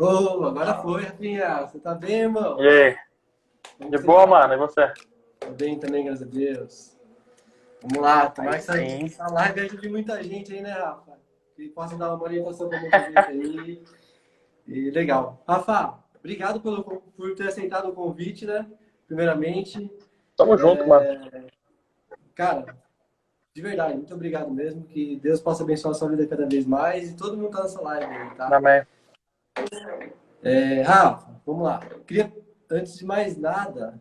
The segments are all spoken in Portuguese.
Ô, agora foi, Rafinha. Você tá bem, E irmão? aí? Como De que você boa, tá? mano? E você? Tô bem também, graças a Deus. Vamos lá, tomara Aí que essa, sim. essa live ajude muita gente aí, né, Rafa? Que possa dar uma orientação pra muita gente aí. E legal. Rafa, obrigado por ter aceitado o convite, né? Primeiramente. Tamo junto, mano. Cara, de verdade, muito obrigado mesmo. Que Deus possa abençoar a sua vida cada vez mais e todo mundo tá nessa live aí, tá? Também. Rafa, vamos lá. Eu queria, antes de mais nada,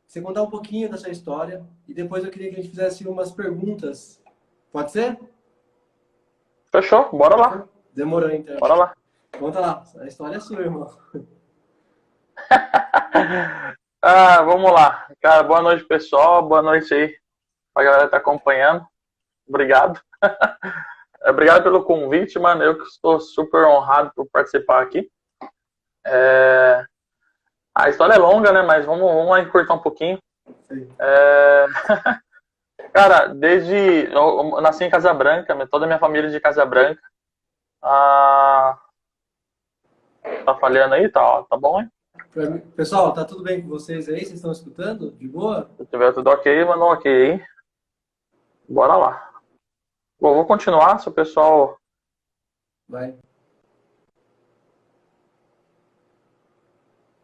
você contar um pouquinho da sua história e depois eu queria que a gente fizesse umas perguntas. Pode ser? Fechou? Bora lá. Demorou então. Bora lá. Conta lá, a história é sua, irmão. Vamos lá. Cara, boa noite, pessoal. Boa noite aí pra galera que tá acompanhando. Obrigado. Obrigado pelo convite, mano. Eu que estou super honrado por participar aqui. É, A história é longa, né? Mas vamos lá encurtar um pouquinho. Sim. É, Cara, eu nasci em Casa Branca, toda a minha família é de Casa Branca. Ah, Tá falhando aí? Tá bom, hein? Pessoal, tá tudo bem com vocês aí? Vocês estão escutando? De boa? Se tiver tudo ok, manda um ok aí. Bora lá. Bom, vou continuar, se o pessoal... Vai.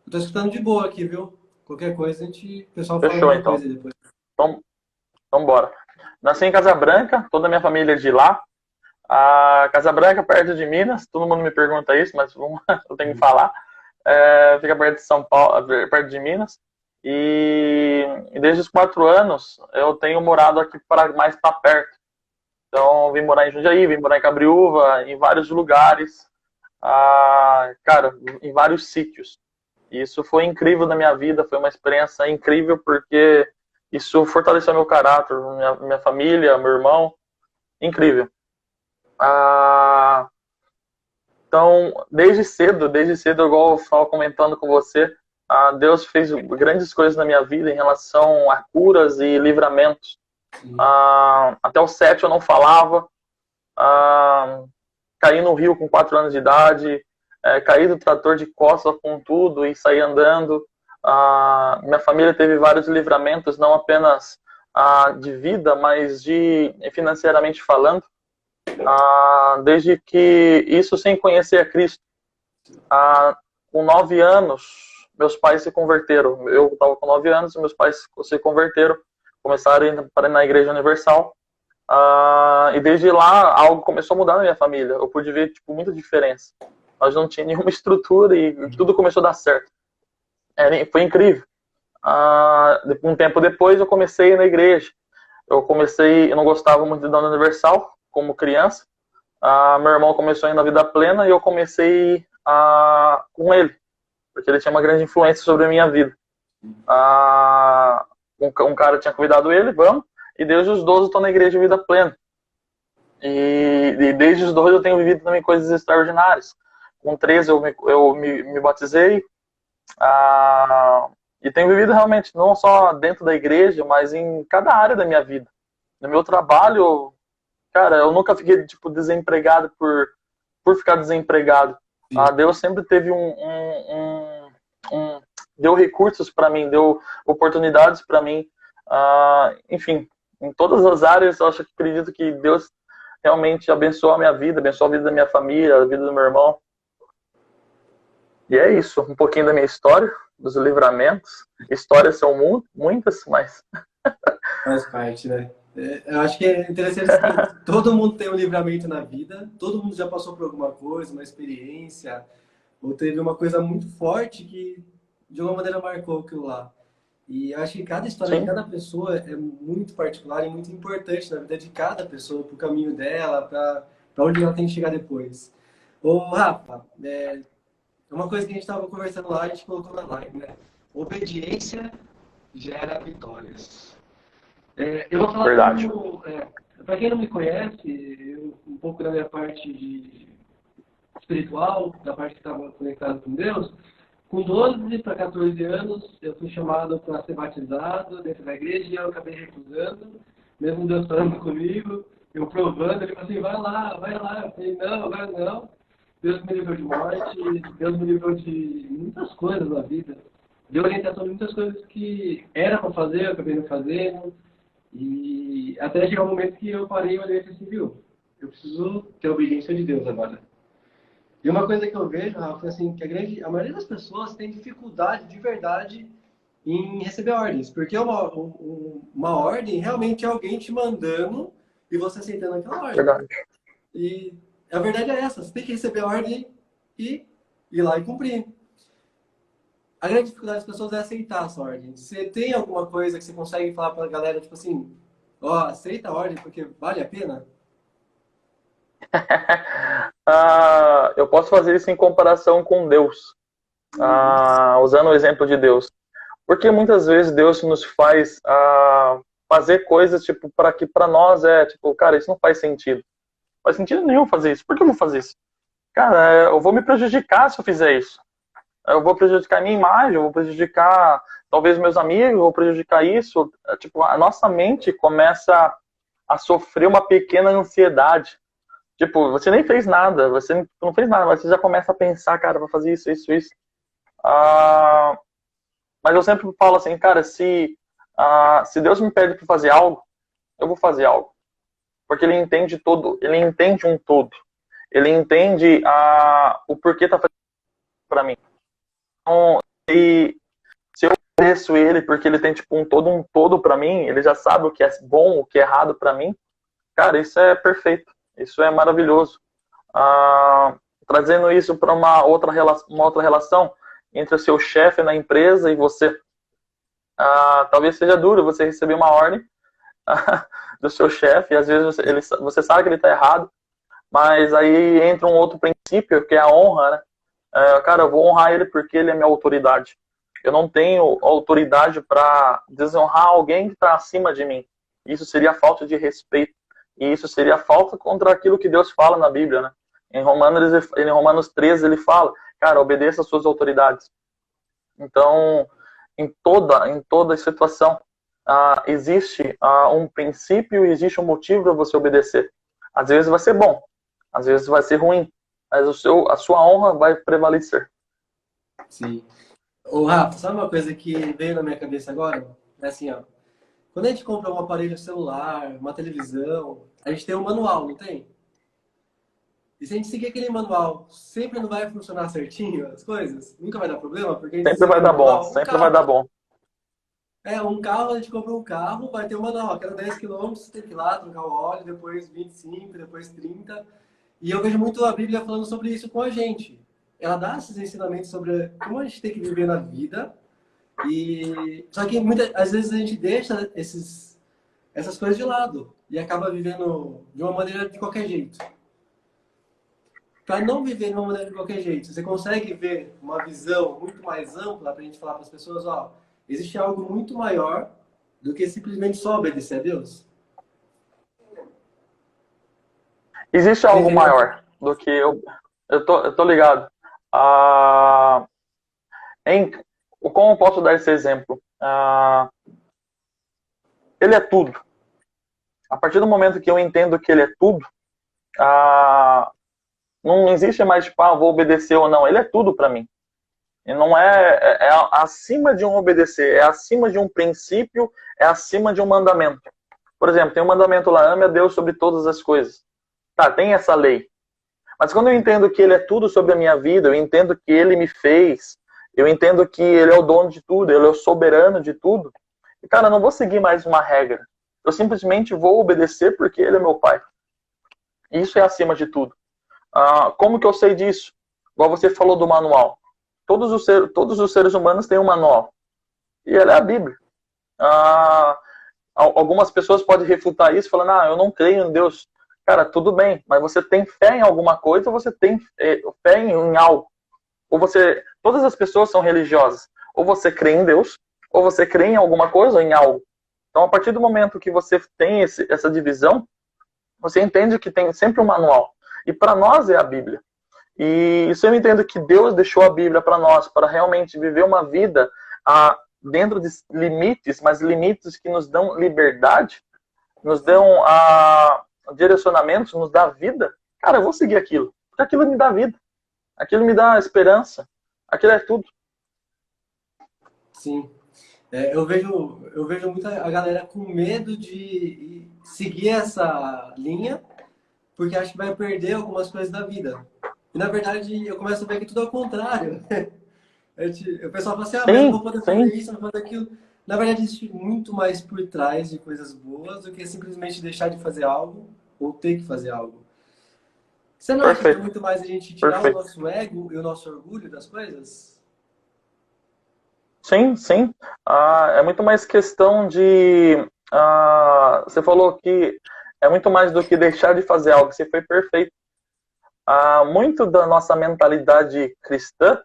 Eu tô escutando de boa aqui, viu? Qualquer coisa, o pessoal fala Fechou, alguma então. coisa aí depois. Então bora. Nasci em Casa Branca, toda a minha família é de lá. A Casa Branca, perto de Minas, todo mundo me pergunta isso, mas eu tenho que falar. Fica perto de São Paulo, perto de Minas. E desde os 4 anos eu tenho morado aqui mais para perto. Então vim morar em Jundiaí, vim morar em Cabriúva, em vários lugares. Cara, em vários sítios. E isso foi incrível na minha vida, foi uma experiência incrível porque isso fortaleceu meu caráter, minha família, meu irmão, incrível. Ah, então, desde cedo, igual eu estava comentando com você, Deus fez grandes coisas na minha vida em relação a curas e livramentos. Sim. Até os 7 eu não falava, ah, caí no rio com 4 anos de idade, caí do trator de costas com tudo e saí andando. Minha família teve vários livramentos, não apenas de vida, mas de financeiramente falando. Desde que isso sem conhecer a Cristo. Com 9 anos, meus pais se converteram. Eu estava com 9 anos e meus pais se converteram, começaram a ir na Igreja Universal. E desde lá, algo começou a mudar na minha família. Eu pude ver tipo, muita diferença. Nós não tínhamos nenhuma estrutura e tudo começou a dar certo. Foi incrível. Um tempo depois, eu comecei a ir na igreja. Eu não gostava muito de dar na Universal, como criança. Meu irmão começou a ir na vida plena e eu comecei com ele, porque ele tinha uma grande influência sobre a minha vida. Um cara tinha convidado ele, vamos, e desde os 12 eu estou na igreja vida plena. E desde os 12 eu tenho vivido também coisas extraordinárias. Com 13 eu me batizei, e tenho vivido realmente não só dentro da igreja, mas em cada área da minha vida. No meu trabalho, cara, eu nunca fiquei tipo desempregado por ficar desempregado. Sim. Deus sempre teve deu recursos para mim, deu oportunidades para mim. Enfim, em todas as áreas, eu acredito que Deus realmente abençoou a minha vida, abençoou a vida da minha família, a vida do meu irmão. E é isso, um pouquinho da minha história, dos livramentos. Histórias são muitas, mas Faz parte, né? Eu acho que é interessante o seguinte: todo mundo tem um livramento na vida, todo mundo já passou por alguma coisa, uma experiência, ou teve uma coisa muito forte que de alguma maneira marcou aquilo lá. E eu acho que cada história de sim, cada pessoa é muito particular e muito importante na vida de cada pessoa, para o caminho dela, para onde ela tem que chegar depois. Ô, Rafa, uma coisa que a gente estava conversando lá, a gente colocou na live, né? Obediência gera vitórias. Eu vou falar verdade. como, para quem não me conhece, um pouco da minha parte espiritual, da parte que estava conectada com Deus. Com 12 para 14 anos, eu fui chamado para ser batizado dentro da igreja e eu acabei recusando, mesmo Deus falando comigo, eu provando, ele falou assim, vai lá, vai lá. Eu falei, não, agora não. Deus me livrou de morte, Deus me livrou de muitas coisas na vida. Deu orientação de muitas coisas que era para fazer, eu acabei não fazendo. E até chegar um momento que eu parei e olhei e falei assim, viu? Eu preciso ter a obediência de Deus agora. E uma coisa que eu vejo, Rafa, é assim, que a maioria das pessoas tem dificuldade de verdade em receber ordens. Porque uma ordem realmente é alguém te mandando e você aceitando aquela ordem. Verdade. E a verdade é essa, você tem que receber a ordem e ir lá e cumprir. A grande dificuldade das pessoas é aceitar essa ordem. Você tem alguma coisa que você consegue falar para a galera, tipo assim, ó, aceita a ordem porque vale a pena? Eu posso fazer isso em comparação com Deus, usando o exemplo de Deus. Porque muitas vezes Deus nos faz fazer coisas tipo para que para nós é tipo, cara, isso não faz sentido. Não faz sentido nenhum fazer isso. Por que eu vou fazer isso? Cara, eu vou me prejudicar se eu fizer isso. Eu vou prejudicar a minha imagem, eu vou prejudicar talvez meus amigos, eu vou prejudicar isso. Tipo, a nossa mente começa a sofrer uma pequena ansiedade. Tipo, você nem fez nada, você não fez nada, mas você já começa a pensar, cara, vou fazer isso, isso, isso. Mas eu sempre falo assim, cara, se Deus me pede para fazer algo, eu vou fazer algo. Porque ele entende todo, ele entende um todo. Ele entende o porquê tá fazendo para mim. Então, se eu obedeço ele porque ele tem tipo um todo para mim, ele já sabe o que é bom, o que é errado para mim, cara, isso é perfeito. Isso é maravilhoso. Trazendo isso para uma outra relação entre o seu chefe na empresa e você. Talvez seja duro você receber uma ordem do seu chefe, e às vezes você sabe que ele está errado, mas aí entra um outro princípio, que é a honra, né? Cara, eu vou honrar ele porque ele é minha autoridade. Eu não tenho autoridade para desonrar alguém que está acima de mim. Isso seria falta de respeito. E isso seria falta contra aquilo que Deus fala na Bíblia, né? Em Romanos 13 ele fala, cara, obedeça às suas autoridades. Então, em toda situação, existe um princípio e existe um motivo para você obedecer. Às vezes vai ser bom, às vezes vai ser ruim, mas a sua honra vai prevalecer. Sim. Ô, Rafa, sabe uma coisa que veio na minha cabeça agora? É assim, ó. Quando a gente compra um aparelho celular, uma televisão, a gente tem um manual, não tem? E se a gente seguir aquele manual, sempre não vai funcionar certinho as coisas? Nunca vai dar problema? Porque a gente Sempre vai segue o dar bom, manual. sempre vai dar bom. Um carro, a gente compra um carro, vai ter um manual. A cada 10 quilômetros você tem que ir lá, trocar o óleo, depois 25, depois 30. E eu vejo muito a Bíblia falando sobre isso com a gente. Ela dá esses ensinamentos sobre como a gente tem que viver na vida. Só que às vezes a gente deixa essas coisas de lado e acaba vivendo de uma maneira de qualquer jeito. Para não viver de uma maneira de qualquer jeito, você consegue ver uma visão muito mais ampla para a gente falar para as pessoas, ó, existe algo muito maior do que simplesmente só obedecer a Deus? Existe algo maior do que eu tô ligado. Como eu posso dar esse exemplo? Ele é tudo. A partir do momento que eu entendo que ele é tudo, não existe mais, tipo, vou obedecer ou não. Ele é tudo para mim. E não é acima de um obedecer, é acima de um princípio, é acima de um mandamento. Por exemplo, tem um mandamento lá, ame a Deus sobre todas as coisas. Tá, tem essa lei. Mas quando eu entendo que ele é tudo sobre a minha vida, eu entendo que ele me fez, eu entendo que ele é o dono de tudo, ele é o soberano de tudo, e, cara, eu não vou seguir mais uma regra. Eu simplesmente vou obedecer porque ele é meu pai. Isso é acima de tudo. Como que eu sei disso? Igual você falou do manual. Todos os seres humanos têm um manual. E ele é a Bíblia. Algumas pessoas podem refutar isso falando, eu não creio em Deus. Cara, tudo bem, mas você tem fé em alguma coisa ou você tem fé em algo? Todas as pessoas são religiosas. Ou você crê em Deus, ou você crê em alguma coisa ou em algo. Então, a partir do momento que você tem essa divisão, você entende que tem sempre um manual. E para nós é a Bíblia. E isso eu entendo que Deus deixou a Bíblia para nós, para realmente viver uma vida dentro de limites, mas limites que nos dão liberdade, nos dão direcionamentos, nos dá vida. Cara, eu vou seguir aquilo, porque aquilo me dá vida. Aquilo me dá esperança. Aquilo é tudo. Sim. Eu vejo muita a galera com medo de seguir essa linha, porque acha que vai perder algumas coisas da vida. E na verdade eu começo a ver que tudo é o contrário. O pessoal fala assim, ah, mas eu não Sim, vou poder fazer sim, isso, não vou fazer aquilo. Na verdade, existe muito mais por trás de coisas boas do que simplesmente deixar de fazer algo ou ter que fazer algo. Você não acha que é perfeito, muito mais a gente tirar o perfeito. nosso ego e o nosso orgulho das coisas? Sim, sim. É muito mais questão de. Você falou que é muito mais do que deixar de fazer algo. Você foi perfeito. Muito da nossa mentalidade cristã,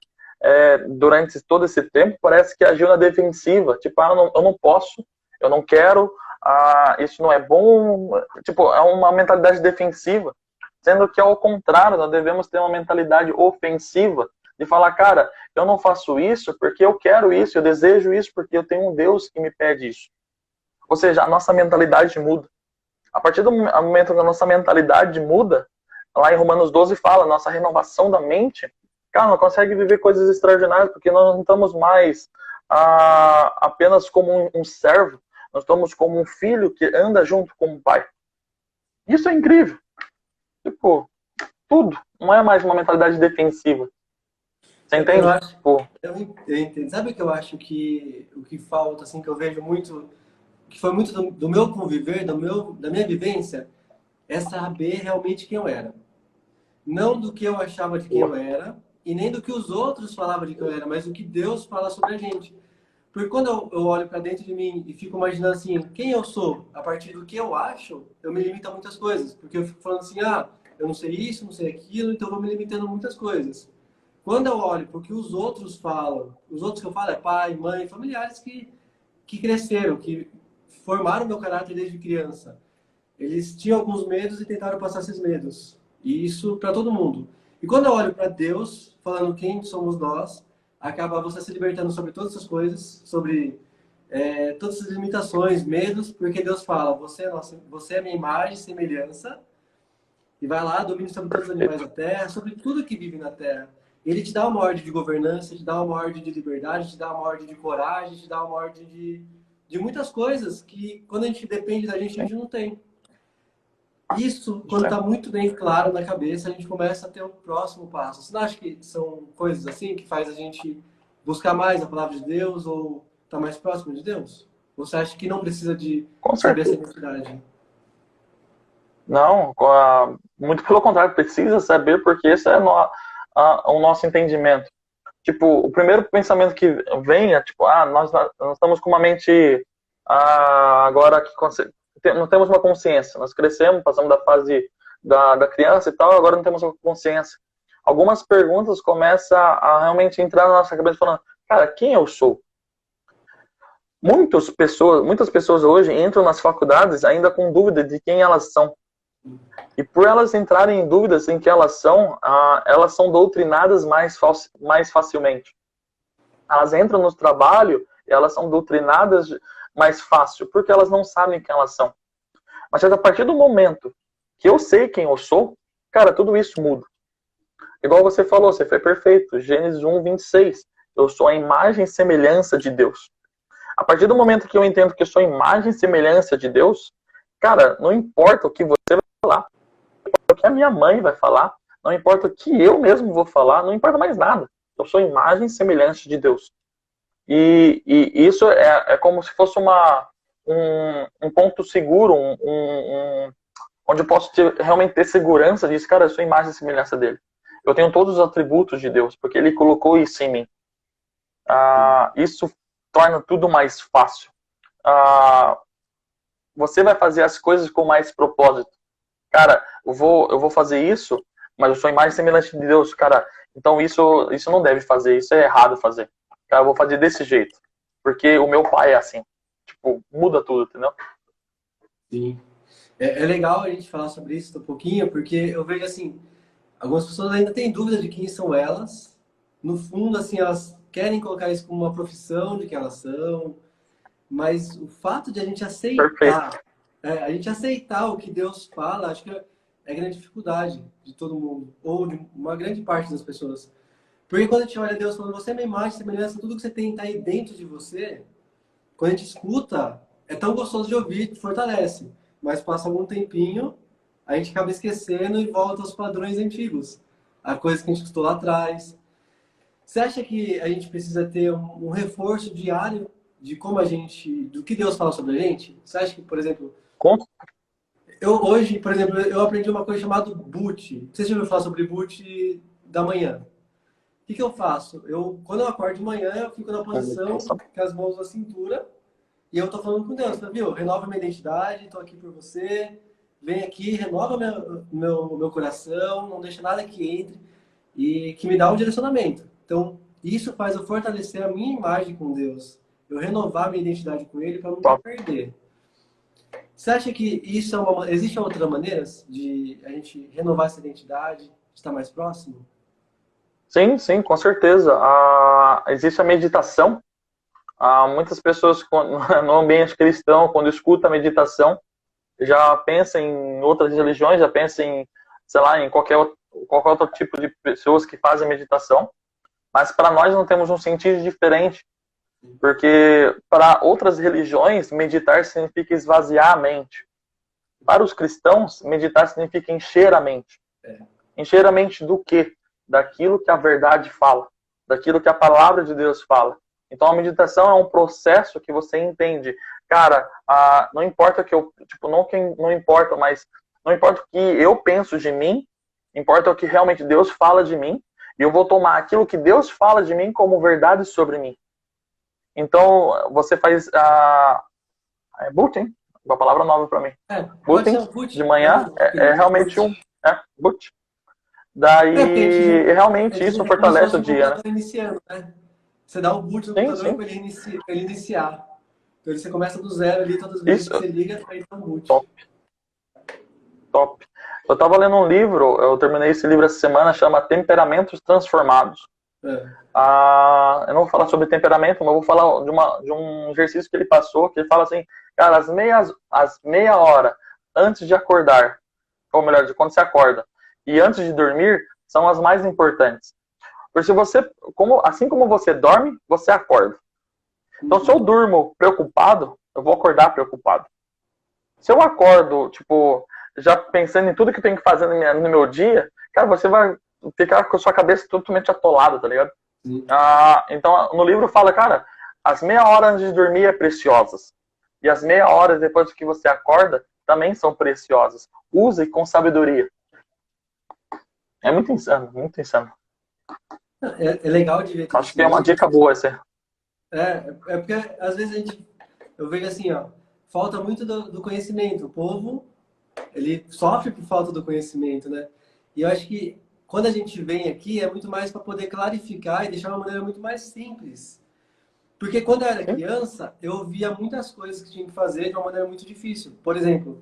durante todo esse tempo, parece que agiu na defensiva. Tipo, eu não posso, eu não quero, isso não é bom. Tipo, é uma mentalidade defensiva. Sendo que, ao contrário, nós devemos ter uma mentalidade ofensiva. De falar, cara, eu não faço isso porque eu quero isso, eu desejo isso porque eu tenho um Deus que me pede isso. Ou seja, a nossa mentalidade muda. A partir do momento que a nossa mentalidade muda, lá em Romanos 12 fala, nossa renovação da mente, cara, não consegue viver coisas extraordinárias, porque nós não estamos mais apenas como um servo, nós estamos como um filho que anda junto com o pai. Isso é incrível. Tipo, tudo. Não é mais uma mentalidade defensiva. Você Eu entende? acho, Tipo, eu entendo. Sabe o que eu acho que o que falta, assim, que eu vejo muito, que foi muito do meu conviver, da minha vivência, é saber realmente quem eu era. Não do que eu achava de quem eu boa. era, e nem do que os outros falavam de quem eu era, mas do que Deus fala sobre a gente. Porque quando eu olho para dentro de mim e fico imaginando assim, quem eu sou, a partir do que eu acho, eu me limito a muitas coisas. Porque eu fico falando assim, ah, eu não sei isso, não sei aquilo, então eu vou me limitando a muitas coisas. Quando eu olho para o que os outros falam, os outros que eu falo é pai, mãe, familiares que cresceram, que formaram meu caráter desde criança. Eles tinham alguns medos e tentaram passar esses medos. E isso para todo mundo. E quando eu olho para Deus, falando quem somos nós, acaba você se libertando sobre todas essas coisas, sobre todas essas limitações, medos, porque Deus fala: você é minha imagem e semelhança, e vai lá, domina sobre todos os animais Perfeito. da terra, sobre tudo que vive na terra. Ele te dá uma ordem de governança, te dá uma ordem de liberdade, te dá uma ordem de coragem, te dá uma ordem de muitas coisas que, quando a gente depende da Sim, gente não tem. Isso, quando sim. está muito bem claro na cabeça, a gente começa a ter o próximo passo. Você não acha que são coisas assim que faz a gente buscar mais a palavra de Deus ou estar mais próximo de Deus? Ou você acha que não precisa de Com saber essa certeza. identidade? Não, muito pelo contrário, precisa saber porque esse é o nosso entendimento. Tipo, o primeiro pensamento que vem é tipo, nós estamos com uma mente agora que não temos uma consciência. Nós crescemos, passamos da fase da criança e tal, agora não temos uma consciência. Algumas perguntas começam a realmente entrar na nossa cabeça falando, cara, quem eu sou? Muitas pessoas hoje entram nas faculdades ainda com dúvida de quem elas são. E por elas entrarem em dúvidas em que elas são doutrinadas mais facilmente. Elas entram no trabalho e elas são doutrinadas mais fácil, porque elas não sabem quem elas são. Mas a partir do momento que eu sei quem eu sou, cara, tudo isso muda. Igual você falou, você foi perfeito. Gênesis 1:26. Eu sou a imagem e semelhança de Deus. A partir do momento que eu entendo que eu sou a imagem e semelhança de Deus, cara, não importa o que você vai falar, o que a minha mãe vai falar, não importa o que eu mesmo vou falar, não importa mais nada. Eu sou a imagem e semelhança de Deus. E isso é como se fosse um ponto seguro, onde eu posso realmente ter segurança disso. Cara, eu sou a imagem e semelhança dele. Eu tenho todos os atributos de Deus, porque ele colocou isso em mim. Isso torna tudo mais fácil. Você vai fazer as coisas com mais propósito. Cara, eu vou fazer isso, mas eu sou a imagem e semelhança de Deus, cara. Então isso não deve fazer, isso é errado fazer. Cara, eu vou fazer desse jeito, porque o meu pai é assim. Tipo, muda tudo, entendeu? Sim. É legal a gente falar sobre isso um pouquinho, porque eu vejo assim, algumas pessoas ainda têm dúvida de quem são elas. No fundo, assim, elas querem colocar isso como uma profissão de quem elas são, mas o fato de Perfeito. a gente aceitar o que Deus fala, acho que é a grande dificuldade de todo mundo, ou de uma grande parte das pessoas. Porque quando a gente olha Deus falando, você é minha imagem, semelhança, tudo que você tem está aí dentro de você, quando a gente escuta, é tão gostoso de ouvir, fortalece. Mas passa algum tempinho, a gente acaba esquecendo e volta aos padrões antigos. A coisa que a gente escutou lá atrás. Você acha que a gente precisa ter um reforço diário de como a gente, do que Deus fala sobre a gente? Você acha que, por exemplo, Com- eu hoje, por exemplo, eu aprendi uma coisa chamada boot. Você já ouviu falar sobre boot da manhã? O que eu faço? Quando eu acordo de manhã, eu fico na posição com as mãos na cintura e eu tô falando com Deus, tá, viu? Renova minha identidade, tô aqui por você. Vem aqui, renova meu coração, não deixa nada que entre e que me dá um direcionamento. Então, isso faz eu fortalecer a minha imagem com Deus. Eu renovar minha identidade com Ele para nunca perder. Você acha que isso existem outras maneiras de a gente renovar essa identidade, de estar mais próximo? Sim, sim, com certeza. Existe a meditação. Muitas pessoas no ambiente cristão, quando escutam a meditação, já pensam em outras religiões, já pensam em, sei lá, em qualquer outro tipo de pessoas que fazem meditação. Mas para nós não temos um sentido diferente. Porque para outras religiões, meditar significa esvaziar a mente. Para os cristãos, meditar significa encher a mente. Encher a mente do quê? Daquilo que a verdade fala. Daquilo que a palavra de Deus fala. Então a meditação é um processo que você entende. Cara, não importa que eu... Tipo, não importa, mas... Não importa o que eu penso de mim, importa o que realmente Deus fala de mim, e eu vou tomar aquilo que Deus fala de mim como verdade sobre mim. Então, você faz booting, uma palavra nova para mim. Booting de manhã é realmente boot. Daí, realmente isso fortalece o dia, né? Iniciando, né? Você dá um boot no computador para ele iniciar. Então, você começa do zero ali, todas as vezes que você liga, aí dá um boot. Top. Eu estava lendo um livro, eu terminei esse livro essa semana, chama Temperamentos Transformados. Eu não vou falar sobre temperamento, mas vou falar de um exercício que ele passou, que ele fala assim, cara, as meia hora antes de acordar, ou melhor, de quando você acorda, e antes de dormir, são as mais importantes. Porque se você, assim como você dorme, você acorda. Então, se eu durmo preocupado, eu vou acordar preocupado. Se eu acordo, tipo, já pensando em tudo que eu tenho que fazer no meu dia, cara, você vai ficar com a sua cabeça totalmente atolada, tá ligado? Então, no livro fala, cara, as meia hora antes de dormir é preciosas. E as meia hora depois que você acorda também são preciosas. Use com sabedoria. É muito insano, muito insano. É legal de ver tudo. Acho que é uma dica boa essa. É porque às vezes eu vejo assim, ó, falta muito do conhecimento. O povo, ele sofre por falta do conhecimento, né? E eu acho que quando a gente vem aqui é muito mais para poder clarificar e deixar de uma maneira muito mais simples. Porque quando eu era criança, eu via muitas coisas que tinha que fazer de uma maneira muito difícil. Por exemplo,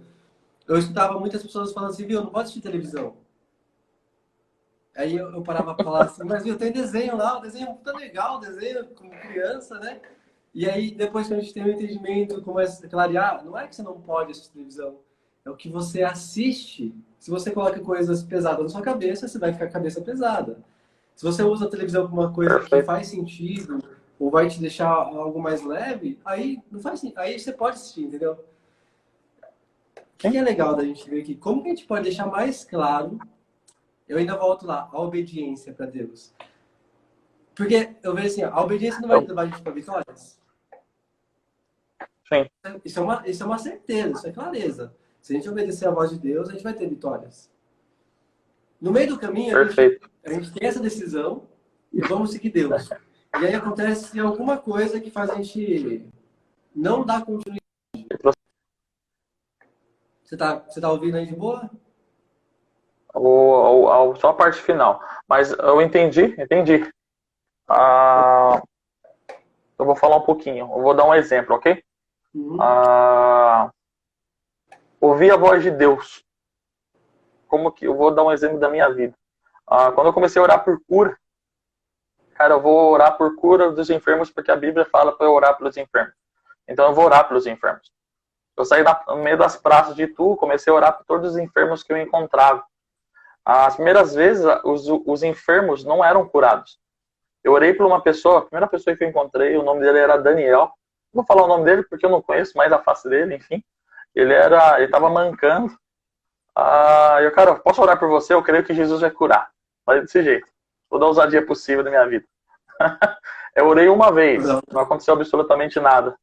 eu escutava muitas pessoas falando assim, viu, não pode assistir televisão. Aí eu parava para falar assim, mas viu, tem desenho lá, o desenho é muito legal, o desenho como criança, né? E aí, depois que a gente tem um entendimento, começa a clarear, não é que você não pode assistir televisão, é o que você assiste. Se você coloca coisas pesadas na sua cabeça, você vai ficar com a cabeça pesada. Se você usa a televisão como uma coisa que faz sentido, ou vai te deixar algo mais leve, aí não faz sentido. Aí você pode assistir, entendeu? O que é legal da gente ver aqui? Como que a gente pode deixar mais claro? Eu ainda volto lá, a obediência para Deus. Porque eu vejo assim, a obediência não vai levar a gente para vitórias? Sim. Isso é uma certeza, isso é clareza. Se a gente obedecer a voz de Deus, a gente vai ter vitórias. No meio do caminho, a gente tem essa decisão e vamos seguir Deus. E aí acontece alguma coisa que faz a gente não dar continuidade. Você tá ouvindo aí de boa? Só a parte final. Mas eu entendi. Eu vou falar um pouquinho. Eu vou dar um exemplo, ok? Ouvir a voz de Deus. Como que eu vou dar um exemplo da minha vida? Quando eu comecei a orar por cura, cara, eu vou orar por cura dos enfermos porque a Bíblia fala para eu orar pelos enfermos. Então eu vou orar pelos enfermos. Eu saí no meio das praças de Itu, comecei a orar por todos os enfermos que eu encontrava. As primeiras vezes, os enfermos não eram curados. Eu orei por uma pessoa, a primeira pessoa que eu encontrei, o nome dele era Daniel. Não vou falar o nome dele porque eu não conheço mais a face dele, enfim. Ele estava mancando. Eu, cara, posso orar por você? Eu creio que Jesus vai curar. Falei desse jeito. Toda a ousadia possível da minha vida. Eu orei uma vez, não aconteceu absolutamente nada.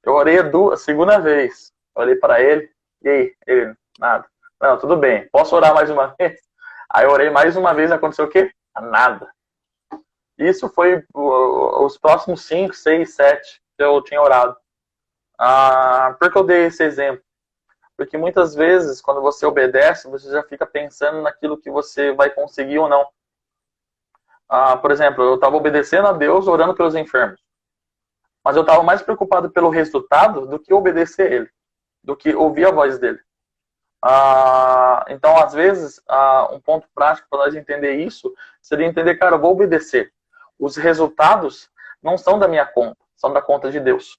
Eu orei a segunda vez. Olhei para ele, e aí? Ele, nada. Não, tudo bem, posso orar mais uma vez? Aí eu orei mais uma vez, aconteceu o quê? Nada. Isso foi os próximos 5, 6, 7 que eu tinha orado. Por que eu dei esse exemplo? Porque muitas vezes, quando você obedece, você já fica pensando naquilo que você vai conseguir ou não. Por exemplo, eu estava obedecendo a Deus, orando pelos enfermos. Mas eu estava mais preocupado pelo resultado do que obedecer a Ele, do que ouvir a voz dele. Então, às vezes, um ponto prático para nós entender isso seria entender, cara, eu vou obedecer. Os resultados não são da minha conta, são da conta de Deus.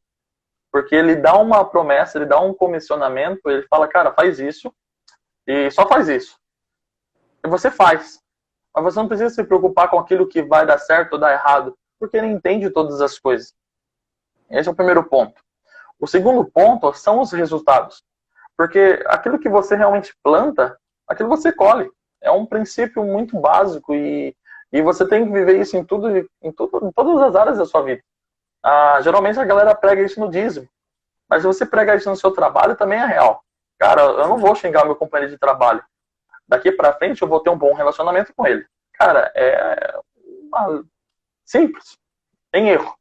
Porque Ele dá uma promessa, Ele dá um comissionamento, Ele fala, cara, faz isso, e só faz isso. E você faz. Mas você não precisa se preocupar com aquilo que vai dar certo ou dar errado, porque Ele entende todas as coisas. Esse é o primeiro ponto. O segundo ponto são os resultados. Porque aquilo que você realmente planta, aquilo você colhe. É um princípio muito básico e você tem que viver isso em todas as áreas da sua vida. Geralmente a galera prega isso no dízimo. Mas se você prega isso no seu trabalho, também é real. Cara, eu não vou xingar meu companheiro de trabalho. Daqui pra frente eu vou ter um bom relacionamento com ele. Cara, simples. Tem erro.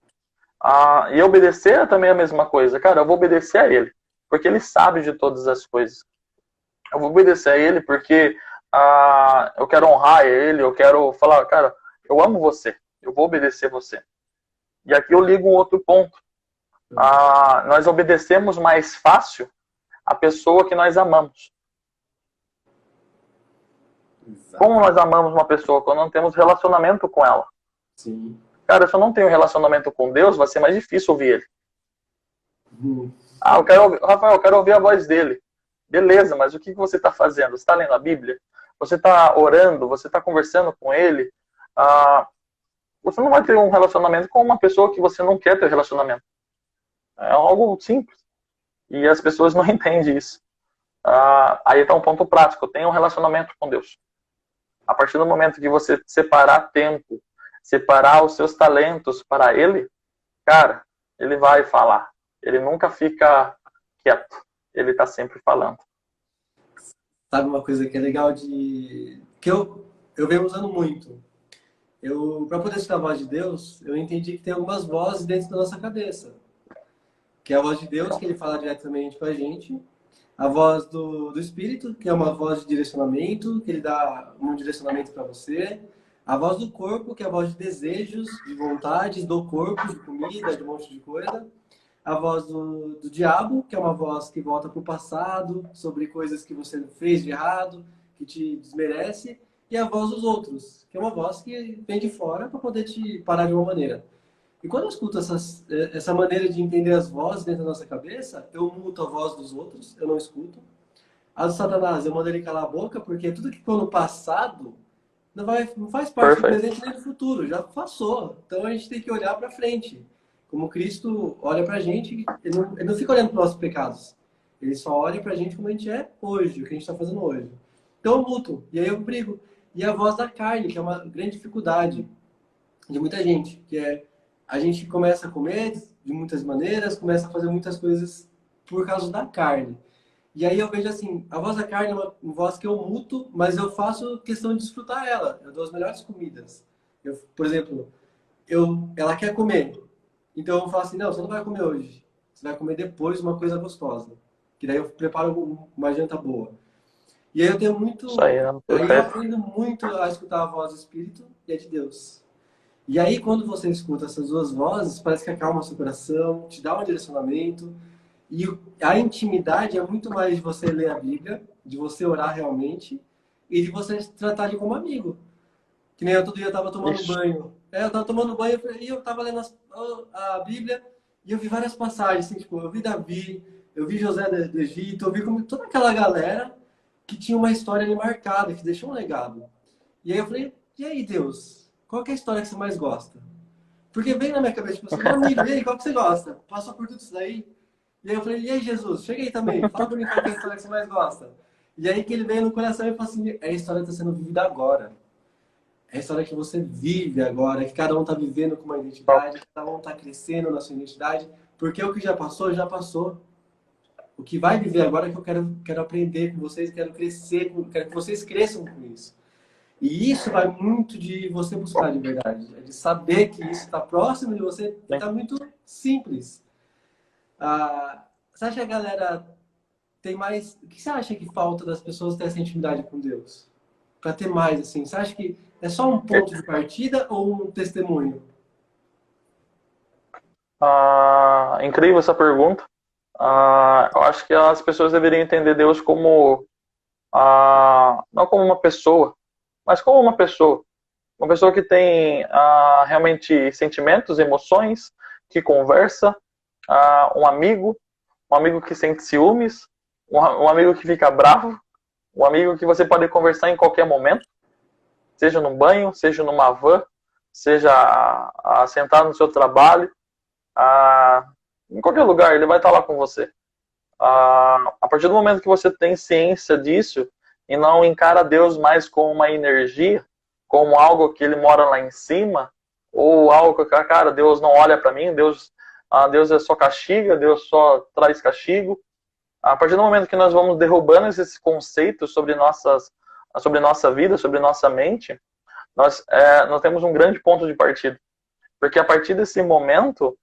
E obedecer é também a mesma coisa. Cara, eu vou obedecer a ele, porque ele sabe de todas as coisas. Eu vou obedecer a ele porque eu quero honrar ele, eu quero falar, cara, eu amo você, eu vou obedecer você. E aqui eu ligo um outro ponto. Nós obedecemos mais fácil a pessoa que nós amamos. Exato. Como nós amamos uma pessoa quando não temos relacionamento com ela? Sim. Cara, se eu não tenho relacionamento com Deus, vai ser mais difícil ouvir ele. Rafael, eu quero ouvir a voz dele. Beleza, mas o que você está fazendo? Você está lendo a Bíblia? Você está orando? Você está conversando com ele? Você não vai ter um relacionamento com uma pessoa que você não quer ter relacionamento. É algo simples. E as pessoas não entendem isso. Aí está um ponto prático. Tenha um relacionamento com Deus. A partir do momento que você separar tempo, separar os seus talentos para ele, cara, ele vai falar. Ele nunca fica quieto. Ele está sempre falando. Sabe uma coisa que é legal que eu venho usando muito? Para poder escutar a voz de Deus, eu entendi que tem algumas vozes dentro da nossa cabeça. Que é a voz de Deus, que ele fala diretamente com a gente. A voz do Espírito, que é uma voz de direcionamento, que ele dá um direcionamento para você. A voz do corpo, que é a voz de desejos, de vontades do corpo, de comida, de um monte de coisa. A voz do diabo, que é uma voz que volta para o passado, sobre coisas que você fez de errado, que te desmerece. E a voz dos outros, que é uma voz que vem de fora para poder te parar de uma maneira. E quando eu escuto essa maneira de entender as vozes dentro da nossa cabeça, eu muto a voz dos outros, eu não escuto. A do Satanás, eu mando ele calar a boca, porque tudo que ficou no passado não faz parte do presente nem do futuro, já passou. Então a gente tem que olhar para frente. Como Cristo olha para a gente, ele não fica olhando para os nossos pecados. Ele só olha para a gente como a gente é hoje, o que a gente está fazendo hoje. Então eu muto, e aí eu brigo. E a voz da carne, que é uma grande dificuldade de muita gente, que é a gente começa a comer de muitas maneiras, começa a fazer muitas coisas por causa da carne. E aí eu vejo assim, a voz da carne é uma voz que eu muto, mas eu faço questão de desfrutar ela. Eu dou as melhores comidas. Por exemplo, ela quer comer. Então eu falo assim, não, você não vai comer hoje. Você vai comer depois uma coisa gostosa. Que daí eu preparo uma janta boa. E aí eu tenho muito... Aí eu aprendo muito a escutar a voz do Espírito e a de Deus. E aí, quando você escuta essas duas vozes, parece que acalma o seu coração, te dá um direcionamento. E a intimidade é muito mais de você ler a Bíblia, de você orar realmente, e de você tratar ele como amigo. Que nem eu todo dia eu estava tomando banho. Eu estava tomando banho e eu estava lendo a Bíblia, e eu vi várias passagens, assim, tipo, eu vi Davi, eu vi José do Egito, eu vi como toda aquela galera que tinha uma história ali marcada, que deixou um legado. E aí eu falei, e aí, Deus, qual que é a história que você mais gosta? Porque veio na minha cabeça, tipo assim, meu amigo, e aí, qual que você gosta? Passou por tudo isso daí? E aí eu falei, e aí, Jesus, chega aí também, fala pra mim qual que é a história que você mais gosta. E aí que ele veio no coração e falou assim, é a história que está sendo vivida agora. É a história que você vive agora, que cada um está vivendo com uma identidade, cada um está crescendo na sua identidade, porque o que já passou, já passou. O que vai viver agora é que eu quero aprender com vocês, quero crescer, quero que vocês cresçam com isso. E isso vai muito de você buscar de verdade, de saber que isso está próximo de você, está muito simples. Você acha que a galera tem mais... O que você acha que falta das pessoas ter essa intimidade com Deus? Para ter mais, assim. Você acha que é só um ponto de partida ou um testemunho? Incrível essa pergunta. Eu acho que as pessoas deveriam entender Deus como, não como uma pessoa, mas como uma pessoa. Uma pessoa que tem realmente sentimentos, emoções, que conversa, um amigo que sente ciúmes, um amigo que fica bravo, um amigo que você pode conversar em qualquer momento, seja num banho, seja numa van, seja sentado no seu trabalho, em qualquer lugar, ele vai estar lá com você. A partir do momento que você tem ciência disso e não encara Deus mais como uma energia, como algo que ele mora lá em cima, ou algo que, cara, Deus não olha para mim, Deus é só castiga, Deus só traz castigo. A partir do momento que nós vamos derrubando esses conceitos sobre nossa vida, sobre nossa mente, nós temos um grande ponto de partida. Porque a partir desse momento,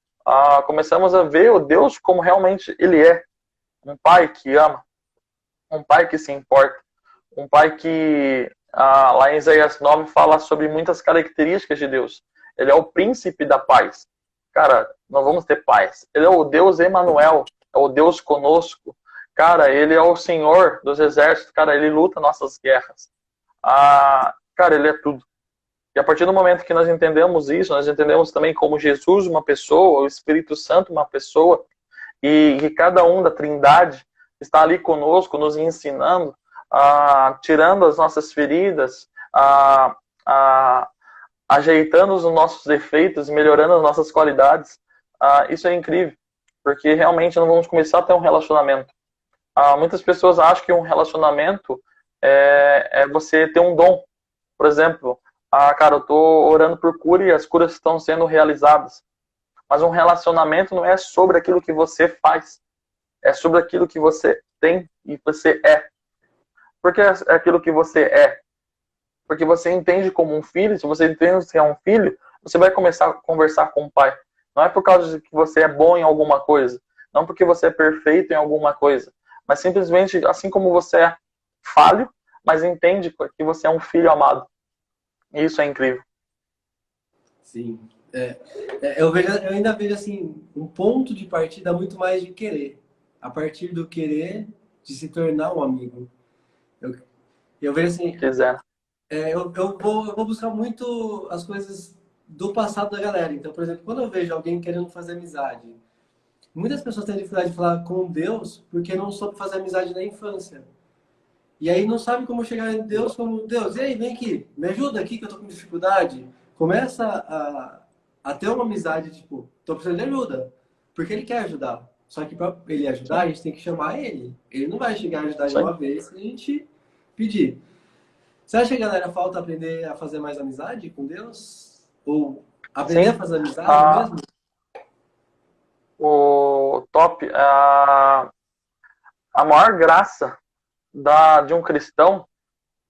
começamos a ver o Deus como realmente ele é. Um pai que ama, um pai que se importa, um pai que, lá em Isaías 9, fala sobre muitas características de Deus. Ele é o príncipe da paz. Cara, nós vamos ter paz. Ele é o Deus Emanuel, é o Deus conosco. Cara, ele é o Senhor dos exércitos. Cara, ele luta nossas guerras. Cara, ele é tudo. E a partir do momento que nós entendemos isso, nós entendemos também como Jesus uma pessoa, o Espírito Santo uma pessoa, e que cada um da Trindade está ali conosco, nos ensinando, tirando as nossas feridas, ajeitando os nossos defeitos, melhorando as nossas qualidades. Isso é incrível, porque realmente nós vamos começar a ter um relacionamento. Muitas pessoas acham que um relacionamento é você ter um dom. Por exemplo, cara, eu estou orando por cura e as curas estão sendo realizadas. Mas um relacionamento não é sobre aquilo que você faz. É sobre aquilo que você tem e você é. Por que é aquilo que você é? Porque você entende como um filho. Se você entende que é um filho, você vai começar a conversar com o pai. Não é por causa de que você é bom em alguma coisa. Não porque você é perfeito em alguma coisa. Mas simplesmente, assim como você é falho, mas entende que você é um filho amado. E isso é incrível. Sim. Eu ainda vejo assim, um ponto de partida muito mais de querer. A partir do querer de se tornar um amigo. Eu vejo assim, Quiser. eu vou buscar muito as coisas do passado da galera. Então, por exemplo, quando eu vejo alguém querendo fazer amizade, muitas pessoas têm dificuldade de falar com Deus porque não soube fazer amizade na infância. E aí não sabe como chegar em Deus como Deus. E aí, vem aqui, me ajuda aqui que eu tô com dificuldade. Começa a ter uma amizade, tipo, tô precisando de ajuda. Porque ele quer ajudar. Só que para ele ajudar, a gente tem que chamar ele. Ele não vai chegar a ajudar de uma vez se a gente pedir. Você acha que a galera falta aprender a fazer mais amizade com Deus? Ou aprender Sim. a fazer amizade mesmo? O top, a maior graça de um cristão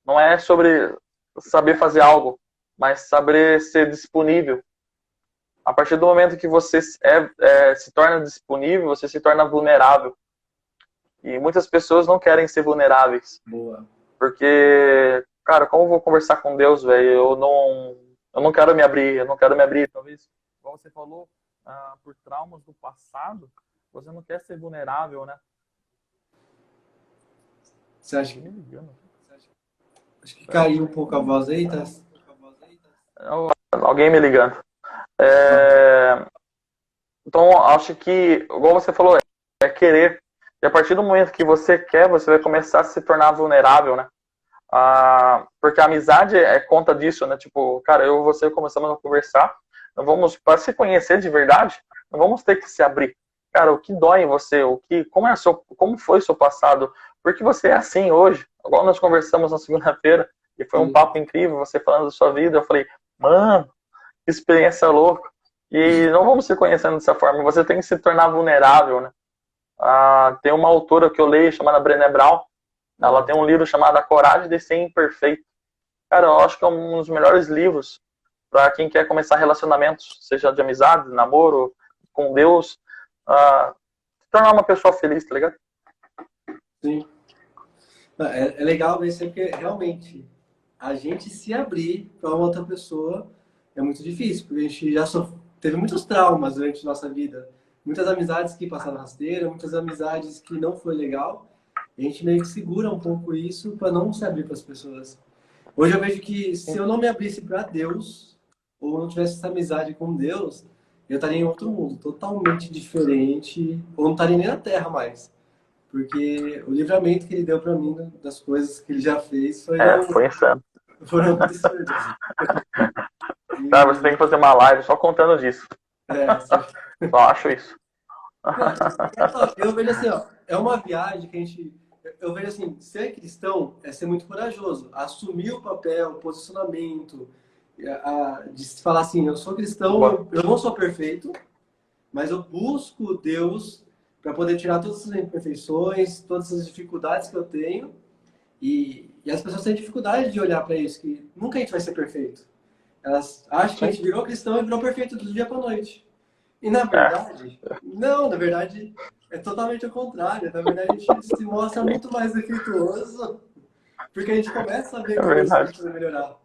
não é sobre saber fazer algo, mas saber ser disponível. A partir do momento que você se torna disponível, você se torna vulnerável. E muitas pessoas não querem ser vulneráveis. Boa. Porque, cara, como eu vou conversar com Deus, velho? Eu não quero me abrir, eu não quero me abrir. Talvez, como você falou, por traumas do passado, você não quer ser vulnerável, né? Você acha que... Acho que caiu um pouco a voz aí, tá? Alguém me ligando. Então, acho que, igual você falou, é querer. E a partir do momento que você quer, você vai começar a se tornar vulnerável, né? Porque a amizade é conta disso, né? Tipo, cara, eu e você começamos a conversar, não vamos, para se conhecer de verdade, não vamos ter que se abrir. Cara, o que dói em você? Como foi o seu passado? Por que você é assim hoje? Igual nós conversamos na segunda-feira, e foi um Sim. papo incrível, você falando da sua vida, eu falei, mano, que experiência louca. E não vamos se conhecendo dessa forma, você tem que se tornar vulnerável, né? Tem uma autora que eu leio chamada Brené Brown. Ela tem um livro chamado A Coragem de Ser Imperfeito. Cara, eu acho que é um dos melhores livros para quem quer começar relacionamentos, seja de amizade, namoro, com Deus, se tornar uma pessoa feliz, tá ligado? Sim. É legal ver isso porque realmente a gente se abrir para uma outra pessoa é muito difícil, porque a gente já teve muitos traumas durante nossa vida. Muitas amizades que passaram rasteira, muitas amizades que não foi legal. E a gente meio que segura um pouco isso para não se abrir para as pessoas. Hoje eu vejo que se eu não me abrisse para Deus, ou não tivesse essa amizade com Deus, eu estaria em outro mundo, totalmente diferente, ou não estaria nem na Terra mais. Porque o livramento que ele deu para mim das coisas que ele já fez Foi insano. foram absurdas. Cara, você tem E, que fazer uma live só contando disso. é, Só acho isso. não, eu vejo assim, ó, é uma viagem que a gente. Eu vejo assim, ser cristão é ser muito corajoso, assumir o papel, o posicionamento, de falar assim, eu sou cristão, Boa. eu não sou perfeito, mas eu busco Deus para poder tirar todas essas imperfeições, todas essas dificuldades que eu tenho. E as pessoas têm dificuldade de olhar para isso, que nunca a gente vai ser perfeito. Elas acham que a Sim. gente virou cristão e virou perfeito do dia para noite. E na É. verdade, não, na verdade é totalmente o contrário. Na verdade a gente se mostra muito mais defeituoso porque a gente começa a ver É coisas que a verdade. gente precisa melhorar.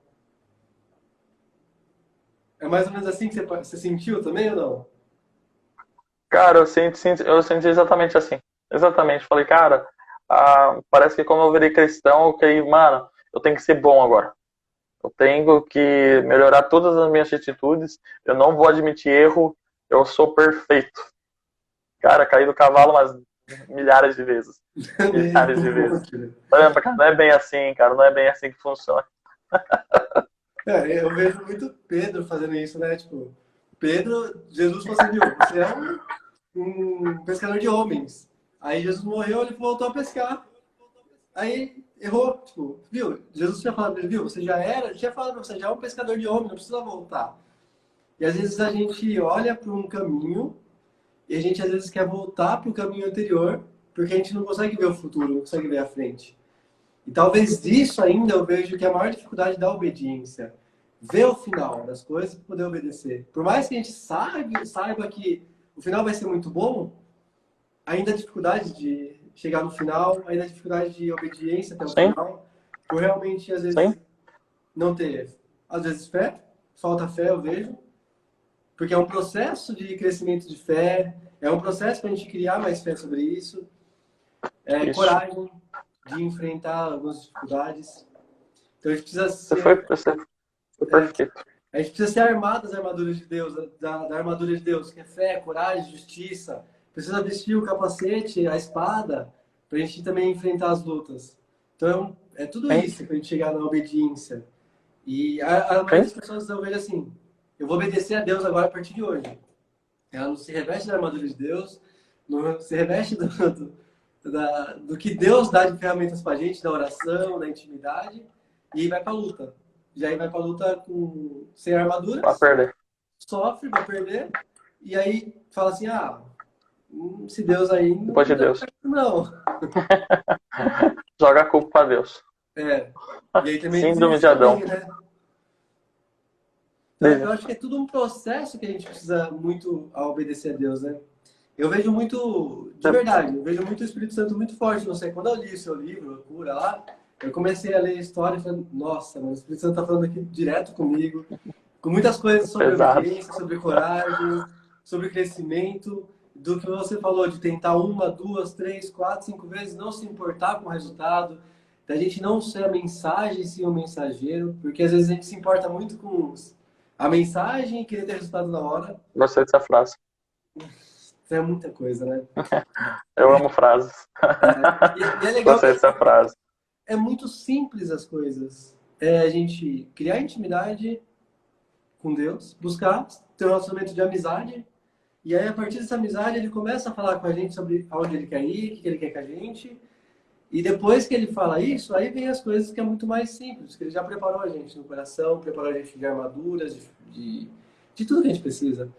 É mais ou menos assim que você sentiu também ou não? Cara, eu senti exatamente assim. Exatamente. Falei, cara, parece que quando eu virei cristão, que, mano, eu tenho que ser bom agora. Eu tenho que melhorar todas as minhas atitudes. Eu não vou admitir erro. Eu sou perfeito. Cara, caí do cavalo umas milhares de vezes. Milhares de Um vezes. monte, né? Caramba, cara, não é bem assim, cara. Não é bem assim que funciona. Eu vejo muito Pedro fazendo isso, né? Tipo, Pedro, Jesus falou assim, viu, você é um pescador de homens. Aí Jesus morreu, ele voltou a pescar. Aí errou, tipo, viu? Jesus tinha falado pra ele, viu? Você já era, tinha falado pra você, já é um pescador de homens, não precisa voltar. E às vezes a gente olha para um caminho e a gente às vezes quer voltar para o caminho anterior porque a gente não consegue ver o futuro, não consegue ver a frente. E talvez isso ainda eu vejo que é a maior dificuldade da obediência. Ver o final das coisas e poder obedecer. Por mais que a gente saiba que o final vai ser muito bom, ainda a dificuldade de chegar no final, ainda a dificuldade de obediência até o Sim, final, por realmente, às sim. vezes, não ter, às vezes, fé, falta fé, eu vejo, porque é um processo de crescimento de fé, é um processo para a gente criar mais fé sobre isso, Isso. coragem de enfrentar algumas dificuldades. Então a gente precisa Você foi perfeito. a gente precisa ser armado das armaduras de Deus, da armadura de Deus, que é fé, coragem, justiça. Precisa vestir o capacete, a espada, para a gente também enfrentar as lutas. Então é tudo Sim, isso para a gente chegar na obediência. E a maioria sim. das pessoas eu vejo assim: eu vou obedecer a Deus agora a partir de hoje. Ela não se reveste da armadura de Deus, não se reveste do que Deus dá de ferramentas para a gente, da oração, da intimidade, e vai para a luta. E aí vai para a luta sem Pra armaduras, perder. sofre, vai perder, e aí fala assim, se Deus aí Depois não de deu Deus. certo, não. Joga a culpa pra Deus. É. E aí também Síndrome desiste de Adão. também, né? Então eu acho Desiste. que é tudo um processo que a gente precisa muito a obedecer a Deus, né? Eu vejo muito, de verdade, eu vejo muito o Espírito Santo muito forte. Não sei, quando eu li o seu livro, a Cura lá, eu comecei a ler a história e falei, nossa, mas o Espírito Santo tá falando aqui direto comigo, com muitas coisas sobre Pesado. obediência, sobre coragem, sobre crescimento, do que você falou, de tentar uma, duas, três, quatro, cinco vezes, não se importar com o resultado, da gente não ser a mensagem, sim o mensageiro, porque às vezes a gente se importa muito com a mensagem e querer ter resultado na hora, Gostei dessa frase. É muita coisa, né? Eu amo frases. E é legal Gostei que dessa frase. é muito simples as coisas. É a gente criar intimidade com Deus, buscar ter um relacionamento de amizade, e aí a partir dessa amizade ele começa a falar com a gente sobre aonde ele quer ir, o que ele quer com a gente, e depois que ele fala isso, aí vem as coisas que é muito mais simples, que ele já preparou a gente no coração, preparou a gente de armaduras, de tudo que a gente precisa.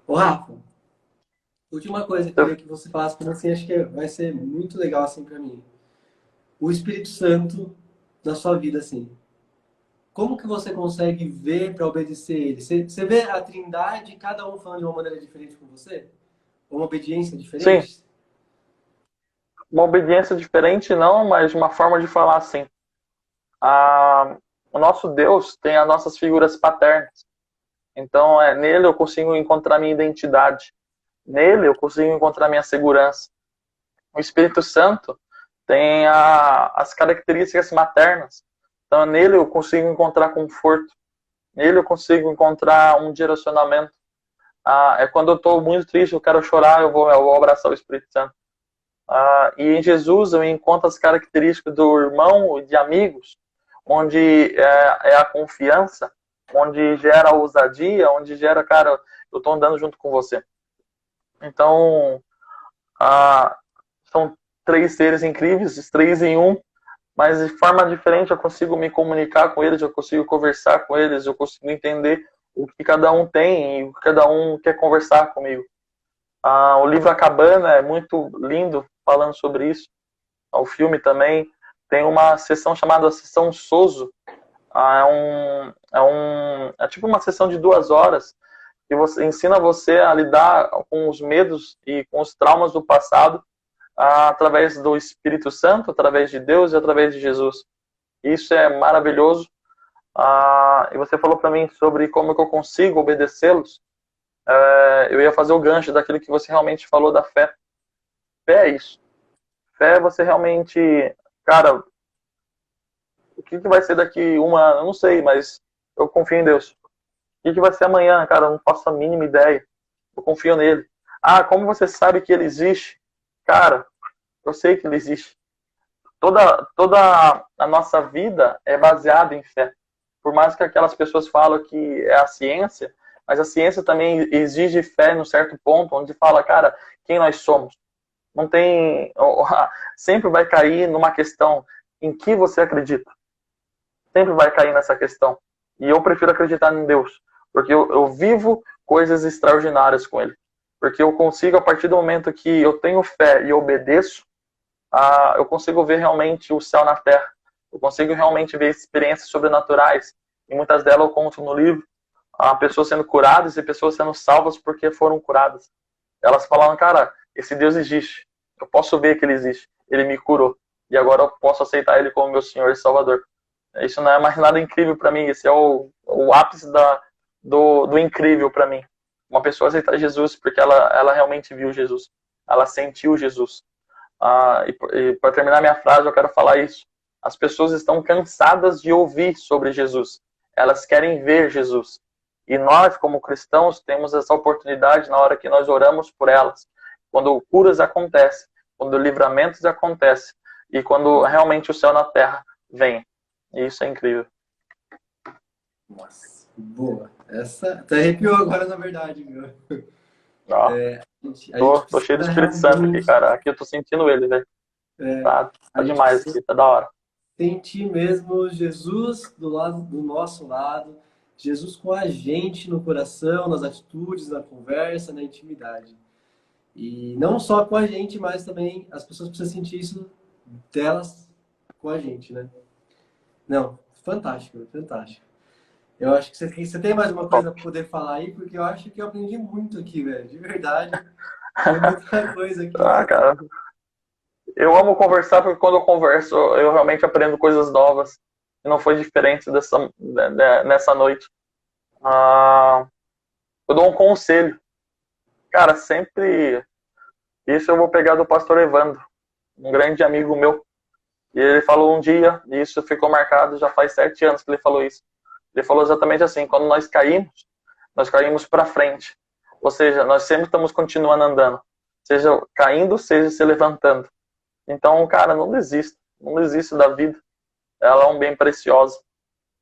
Ô Rafa, última coisa que eu queria que você falasse para você, acho que vai ser muito legal assim para mim. O Espírito Santo na sua vida, assim. Como que você consegue ver para obedecer ele? Você vê a Trindade, cada um falando de uma maneira diferente com você? Uma obediência Sim, diferente? uma obediência diferente não, mas uma forma de falar assim. Ah, o nosso Deus tem as nossas figuras paternas. Então, nele eu consigo encontrar minha identidade. Nele eu consigo encontrar minha segurança. O Espírito Santo tem as características maternas. Então, nele eu consigo encontrar conforto. Nele eu consigo encontrar um direcionamento. É quando eu estou muito triste, eu quero chorar, eu vou abraçar o Espírito Santo. E em Jesus eu encontro as características do irmão e de amigos, onde é a confiança, onde gera a ousadia, onde gera, cara, eu estou andando junto com você. Então, são três seres incríveis, os três em um, mas de forma diferente eu consigo me comunicar com eles, eu consigo conversar com eles, eu consigo entender o que cada um tem e o que cada um quer conversar comigo. O livro A Cabana é muito lindo falando sobre isso. O filme também tem uma sessão chamada Sessão Soso. É tipo uma sessão de 2 horas que você ensina você a lidar com os medos e com os traumas do passado através do Espírito Santo, através de Deus e através de Jesus. Isso é maravilhoso. E você falou para mim sobre como que eu consigo obedecê-los. Eu ia fazer o gancho daquilo que você realmente falou da fé. Fé é isso. Fé é você realmente, cara, o que vai ser daqui um ano? Eu não sei, mas eu confio em Deus. O que vai ser amanhã, cara? Eu não faço a mínima ideia. Eu confio nele. Como você sabe que ele existe? Cara, eu sei que ele existe. Toda a nossa vida é baseada em fé. Por mais que aquelas pessoas falam que é a ciência, mas a ciência também exige fé num certo ponto, onde fala, cara, quem nós somos? Não tem... Sempre vai cair numa questão em que você acredita. Sempre vai cair nessa questão. E eu prefiro acreditar em Deus, porque eu vivo coisas extraordinárias com Ele. Porque eu consigo, a partir do momento que eu tenho fé e obedeço, eu consigo ver realmente o céu na terra. Eu consigo realmente ver experiências sobrenaturais. E muitas delas eu conto no livro. Pessoas sendo curadas e pessoas sendo salvas porque foram curadas. Elas falaram, cara, esse Deus existe. Eu posso ver que Ele existe. Ele me curou. E agora eu posso aceitar Ele como meu Senhor e Salvador. Isso não é mais nada incrível para mim. Esse é o ápice do incrível para mim. Uma pessoa aceitar Jesus porque ela realmente viu Jesus. Ela sentiu Jesus. E para terminar minha frase, eu quero falar isso. As pessoas estão cansadas de ouvir sobre Jesus. Elas querem ver Jesus. E nós, como cristãos, temos essa oportunidade na hora que nós oramos por elas. Quando curas acontecem, quando livramentos acontecem, e quando realmente o céu na terra vem. E isso é incrível. Nossa, boa. Essa até arrepiou agora, na verdade, meu. A gente Tô cheio do precisa Espírito Santo aqui, realmente cara. Aqui eu tô sentindo ele, velho. Tá a gente demais precisa aqui, tá da hora. sentir mesmo Jesus do nosso lado, Jesus com a gente no coração, nas atitudes, na conversa, na intimidade. E não só com a gente, mas também as pessoas precisam sentir isso delas com a gente, né? Não, fantástico, fantástico. Eu acho que você tem mais uma Top. coisa para poder falar aí, porque eu acho que eu aprendi muito aqui, velho. De verdade. Foi muita coisa aqui. Cara, eu amo conversar porque quando eu converso, eu realmente aprendo coisas novas. E não foi diferente nessa noite. Eu dou um conselho. Cara, sempre... Isso eu vou pegar do pastor Evandro, um grande amigo meu. E ele falou um dia, e isso ficou marcado, já faz 7 anos que ele falou isso. Ele falou exatamente assim, quando nós caímos para frente. Ou seja, nós sempre estamos continuando andando. Seja caindo, seja se levantando. Então, cara, não desista. Não desista da vida. Ela é um bem precioso.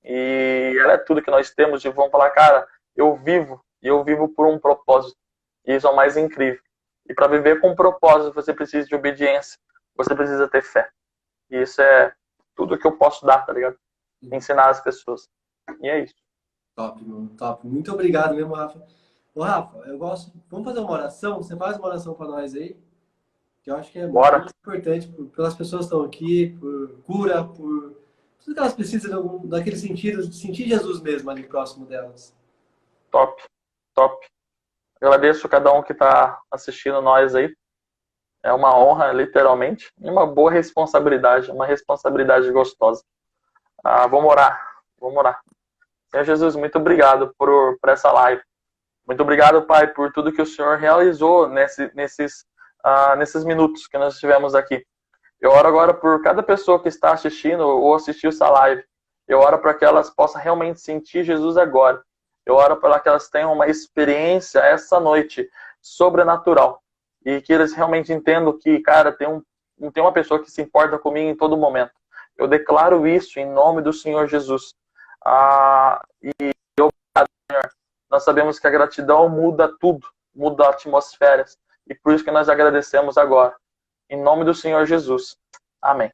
E ela é tudo que nós temos. E vamos falar, cara, eu vivo. E eu vivo por um propósito. E isso é o mais incrível. E para viver com um propósito, você precisa de obediência. Você precisa ter fé. E isso é tudo que eu posso dar, tá ligado? Ensinar as pessoas. E é isso. Top, mano, top. Muito obrigado mesmo, Rafa. Ô, Rafa, eu gosto. Vamos fazer uma oração? Você faz uma oração para nós aí? Que eu acho que é Bora. muito importante pelas pessoas que estão aqui, por cura, por tudo que elas precisam daquele sentido, de sentir Jesus mesmo ali próximo delas. Top. Top. Agradeço a cada um que está assistindo nós aí. É uma honra, literalmente, e uma boa responsabilidade, uma responsabilidade gostosa. Vamos orar. Vamos orar. Senhor Jesus, muito obrigado por essa live. Muito obrigado, Pai, por tudo que o Senhor realizou nesses minutos que nós estivemos aqui. Eu oro agora por cada pessoa que está assistindo ou assistiu essa live. Eu oro para que elas possam realmente sentir Jesus agora. Eu oro para que elas tenham uma experiência essa noite sobrenatural. E que eles realmente entendam que, cara, tem uma pessoa que se importa comigo em todo momento. Eu declaro isso em nome do Senhor Jesus. E obrigado, Senhor. Nós sabemos que a gratidão muda tudo, muda atmosferas. E por isso que nós agradecemos agora. Em nome do Senhor Jesus. Amém.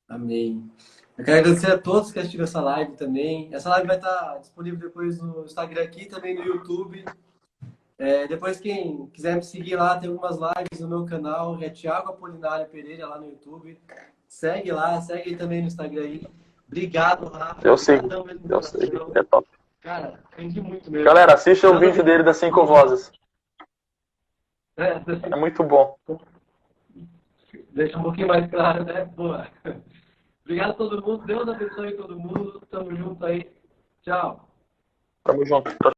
Amém. Eu quero agradecer a todos que assistiram essa live também. Essa live vai estar disponível depois no Instagram aqui, também no YouTube. Depois, quem quiser me seguir lá, tem algumas lives no meu canal, é Thiago Apolinário Pereira, lá no YouTube. Segue lá, segue também no Instagram aí. Obrigado, Rafa. Eu sigo. Eu sei. É top. Cara, aprendi muito mesmo. Galera, assista o vídeo dele das 5 vozes. É muito bom. Deixa um pouquinho mais claro, né? Boa. Obrigado a todo mundo. Deus abençoe todo mundo. Tamo junto aí. Tchau. Tamo junto.